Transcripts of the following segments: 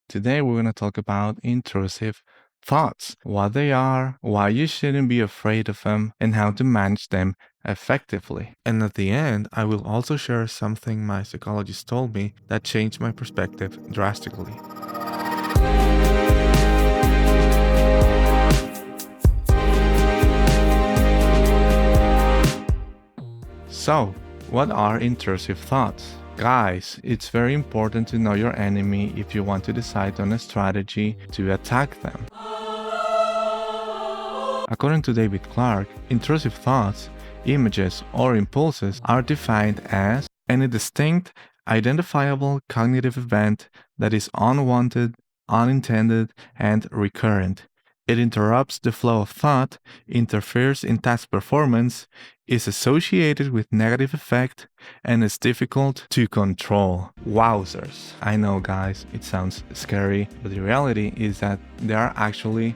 Today we're going to talk about intrusive thoughts, what they are, why you shouldn't be afraid of them, and how to manage them effectively. And at the end, I will also share something my psychologist told me that changed my perspective drastically. So, what are intrusive thoughts? Guys, it's very important to know your enemy if you want to decide on a strategy to attack them. According to David Clark, intrusive thoughts, images, or impulses are defined as any distinct, identifiable cognitive event that is unwanted, unintended, and recurrent. It interrupts the flow of thought, interferes in task performance, is associated with negative effect, and is difficult to control. Wowzers. I know, guys, it sounds scary, but the reality is that they are actually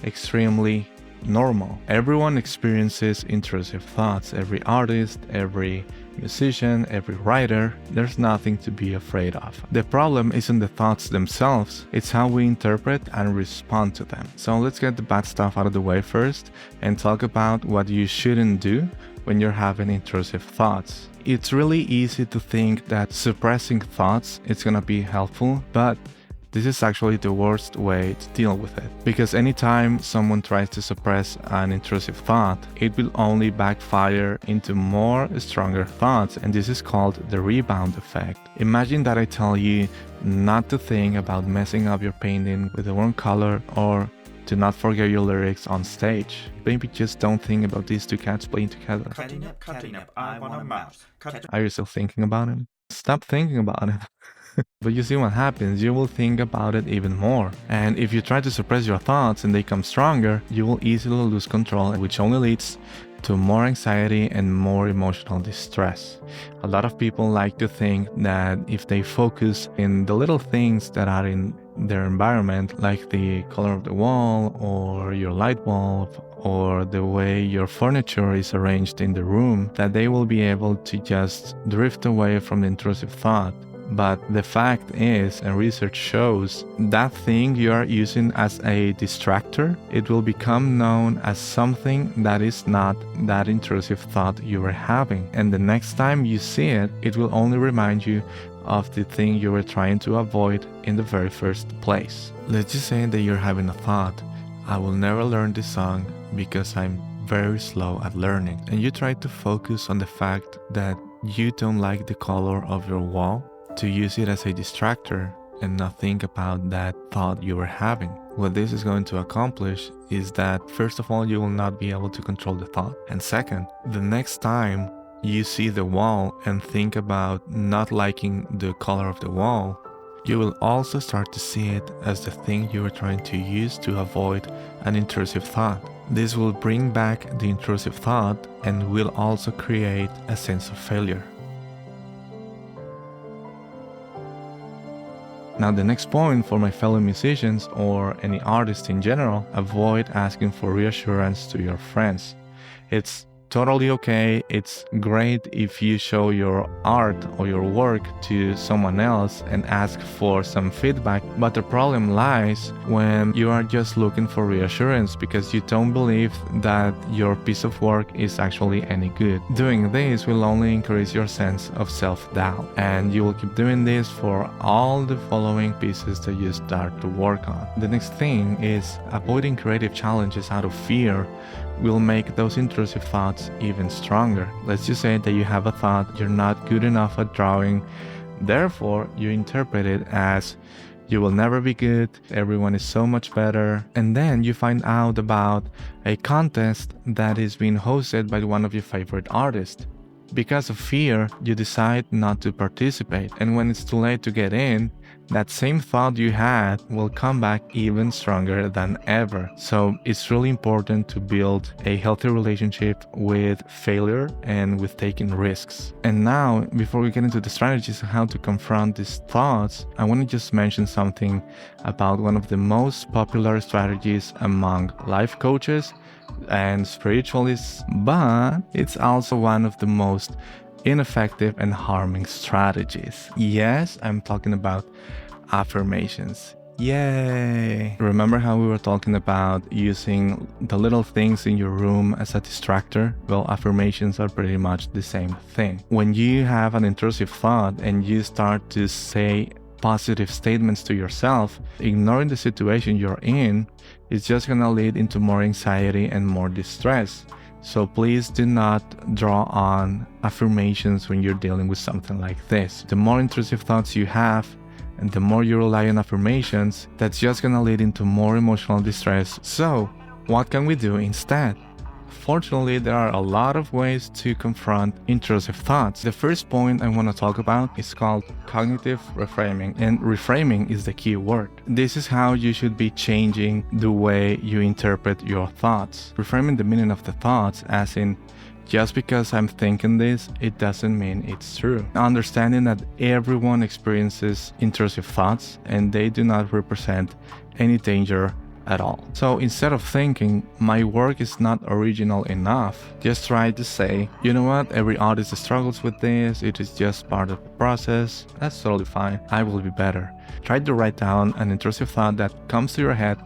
extremely normal. Everyone experiences intrusive thoughts. Every artist, every musician, every writer. There's nothing to be afraid of. The problem isn't the thoughts themselves, it's how we interpret and respond to them. So let's get the bad stuff out of the way first and talk about what you shouldn't do when you're having intrusive thoughts. It's really easy to think that suppressing thoughts is gonna be helpful, but this is actually the worst way to deal with it. Because anytime someone tries to suppress an intrusive thought, it will only backfire into more stronger thoughts, and this is called the rebound effect. Imagine that I tell you not to think about messing up your painting with the wrong color or to not forget your lyrics on stage. Maybe just don't think about these two cats playing together. Cutting up, I want a mouse. Are you still thinking about him? Stop thinking about it. But you see what happens, you will think about it even more. And if you try to suppress your thoughts and they come stronger, you will easily lose control, which only leads to more anxiety and more emotional distress. A lot of people like to think that if they focus in the little things that are in their environment, like the color of the wall or your light bulb or the way your furniture is arranged in the room, that they will be able to just drift away from the intrusive thought. But the fact is, and research shows, that thing you are using as a distractor, it will become known as something that is not that intrusive thought you were having. And the next time you see it, it will only remind you of the thing you were trying to avoid in the very first place. Let's just say that you're having a thought, I will never learn this song because I'm very slow at learning. And you try to focus on the fact that you don't like the color of your wall, to use it as a distractor and not think about that thought you were having. What this is going to accomplish is that, first of all, you will not be able to control the thought. And second, the next time you see the wall and think about not liking the color of the wall, you will also start to see it as the thing you were trying to use to avoid an intrusive thought. This will bring back the intrusive thought and will also create a sense of failure. Now, the next point for my fellow musicians or any artist in general, avoid asking for reassurance to your friends. It's totally okay. It's great if you show your art or your work to someone else and ask for some feedback, but the problem lies when you are just looking for reassurance because you don't believe that your piece of work is actually any good. Doing this will only increase your sense of self-doubt, and you will keep doing this for all the following pieces that you start to work on. The next thing is avoiding creative challenges out of fear will make those intrusive thoughts even stronger. Let's just say that you have a thought, you're not good enough at drawing, therefore you interpret it as you will never be good, everyone is so much better, and then you find out about a contest that is being hosted by one of your favorite artists. Because of fear, you decide not to participate, and when it's too late to get in, that same thought you had will come back even stronger than ever. So it's really important to build a healthy relationship with failure and with taking risks. And now, before we get into the strategies on how to confront these thoughts, I want to just mention something about one of the most popular strategies among life coaches and spiritualists, but it's also one of the most ineffective and harming strategies. Yes, I'm talking about affirmations. Yay! Remember how we were talking about using the little things in your room as a distractor? Well, affirmations are pretty much the same thing. When you have an intrusive thought and you start to say positive statements to yourself, ignoring the situation you're in is just gonna lead into more anxiety and more distress. So please do not draw on affirmations when you're dealing with something like this. The more intrusive thoughts you have, and the more you rely on affirmations, that's just gonna lead into more emotional distress. So, what can we do instead? Fortunately, there are a lot of ways to confront intrusive thoughts. The first point I want to talk about is called cognitive reframing, and reframing is the key word. This is how you should be changing the way you interpret your thoughts. Reframing the meaning of the thoughts, as in, just because I'm thinking this, it doesn't mean it's true. Understanding that everyone experiences intrusive thoughts and they do not represent any danger at all. So instead of thinking, my work is not original enough, just try to say, you know what, every artist struggles with this, it is just part of the process, that's totally fine, I will be better. Try to write down an intrusive thought that comes to your head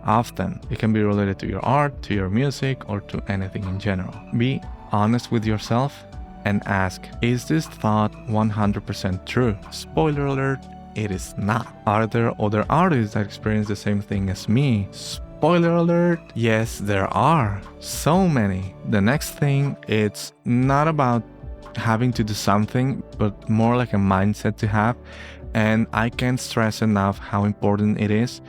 often. It can be related to your art, to your music, or to anything in general. Be honest with yourself and ask, is this thought 100% true? Spoiler alert, it is not. Are there other artists that experience the same thing as me? Spoiler alert, yes, there are. So many. The next thing, it's not about having to do something, but more like a mindset to have. And I can't stress enough how important it is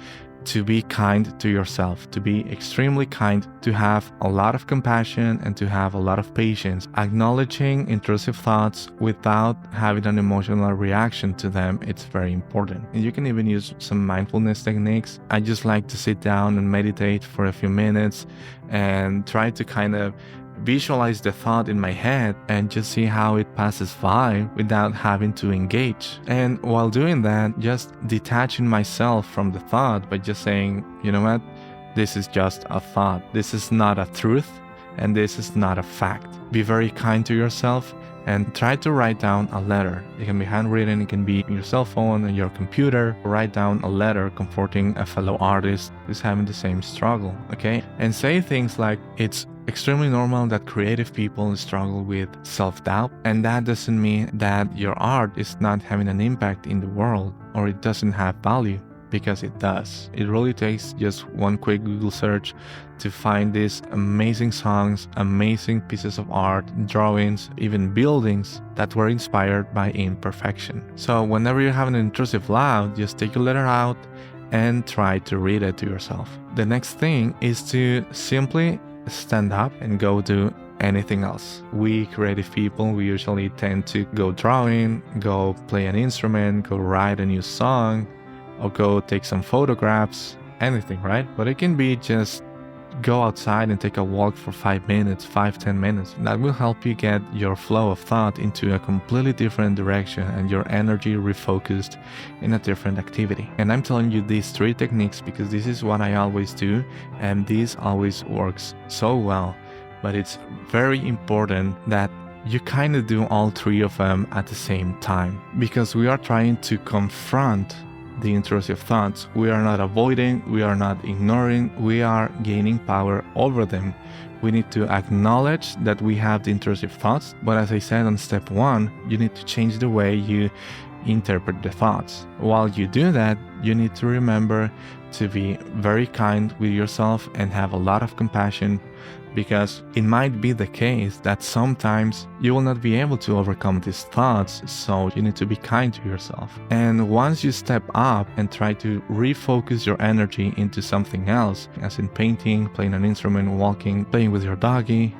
to be kind to yourself, to be extremely kind, to have a lot of compassion and to have a lot of patience. Acknowledging intrusive thoughts without having an emotional reaction to them, it's very important. And you can even use some mindfulness techniques. I just like to sit down and meditate for a few minutes and try to kind of visualize the thought in my head and just see how it passes by without having to engage. And while doing that, just detaching myself from the thought by just saying, you know what, this is just a thought. This is not a truth and this is not a fact. Be very kind to yourself and try to write down a letter. It can be handwritten, it can be on your cell phone and your computer. Write down a letter comforting a fellow artist who's having the same struggle, okay? And say things like, it's extremely normal that creative people struggle with self-doubt, and that doesn't mean that your art is not having an impact in the world or it doesn't have value, because it does. It really takes just one quick Google search to find these amazing songs, amazing pieces of art, drawings, even buildings that were inspired by imperfection. So whenever you have an intrusive thought, just take your letter out and try to read it to yourself. The next thing is to simply stand up and go do anything else. We creative people, we usually tend to go drawing, go play an instrument, go write a new song, or go take some photographs, anything, right? But it can be just go outside and take a walk for 5 minutes, 5-10 minutes. That will help you get your flow of thought into a completely different direction and your energy refocused in a different activity. And I'm telling you these 3 techniques because this is what I always do, and this always works so well. But it's very important that you kind of do all 3 of them at the same time, because we are trying to confront the intrusive thoughts. We are not avoiding, we are not ignoring, we are gaining power over them. We need to acknowledge that we have the intrusive thoughts, but as I said on step 1, you need to change the way you interpret the thoughts. While you do that, you need to remember to be very kind with yourself and have a lot of compassion, because it might be the case that sometimes you will not be able to overcome these thoughts, so you need to be kind to yourself. And once you step up and try to refocus your energy into something else, as in painting, playing an instrument, walking, playing with your doggy,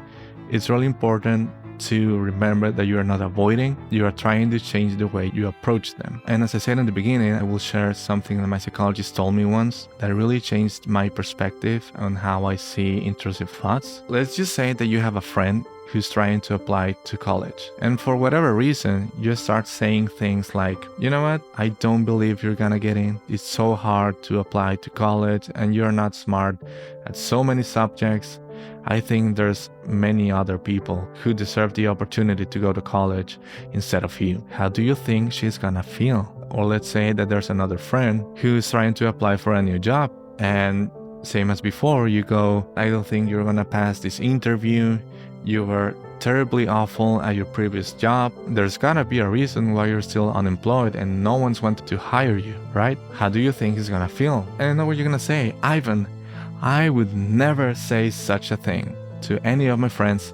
it's really important to remember that you are not avoiding, you are trying to change the way you approach them. And as I said in the beginning, I will share something that my psychologist told me once that really changed my perspective on how I see intrusive thoughts. Let's just say that you have a friend who's trying to apply to college, and for whatever reason you start saying things like, you know what, I don't believe you're gonna get in, it's so hard to apply to college and you're not smart at so many subjects. I think there's many other people who deserve the opportunity to go to college instead of you. How do you think she's gonna feel? Or let's say that there's another friend who's trying to apply for a new job, and same as before, you go, I don't think you're gonna pass this interview. You were terribly awful at your previous job. There's gotta be a reason why you're still unemployed and no one's wanted to hire you, right? How do you think he's gonna feel? And I know what you're gonna say, Ivan, I would never say such a thing to any of my friends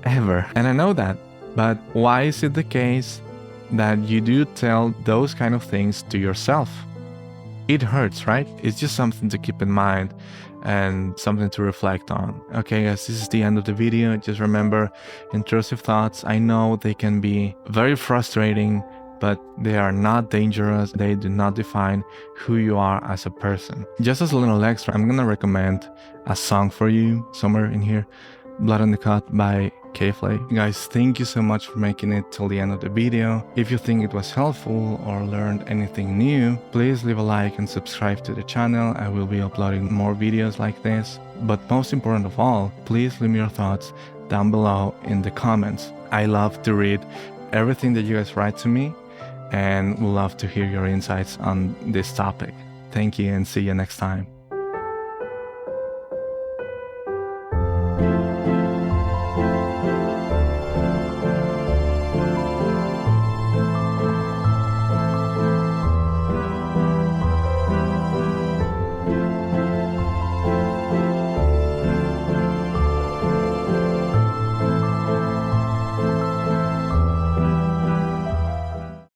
ever. And I know that, but why is it the case that you do tell those kind of things to yourself? It hurts, right? It's just something to keep in mind and something to reflect on. Okay guys, this is the end of the video. Just remember, intrusive thoughts, I know they can be very frustrating, but they are not dangerous. They do not define who you are as a person. Just as a little extra, I'm gonna recommend a song for you somewhere in here, Blood on the Cut by K-Flay. Guys, thank you so much for making it till the end of the video. If you think it was helpful or learned anything new, please leave a like and subscribe to the channel. I will be uploading more videos like this. But most important of all, please leave me your thoughts down below in the comments. I love to read everything that you guys write to me and would love to hear your insights on this topic. Thank you and see you next time.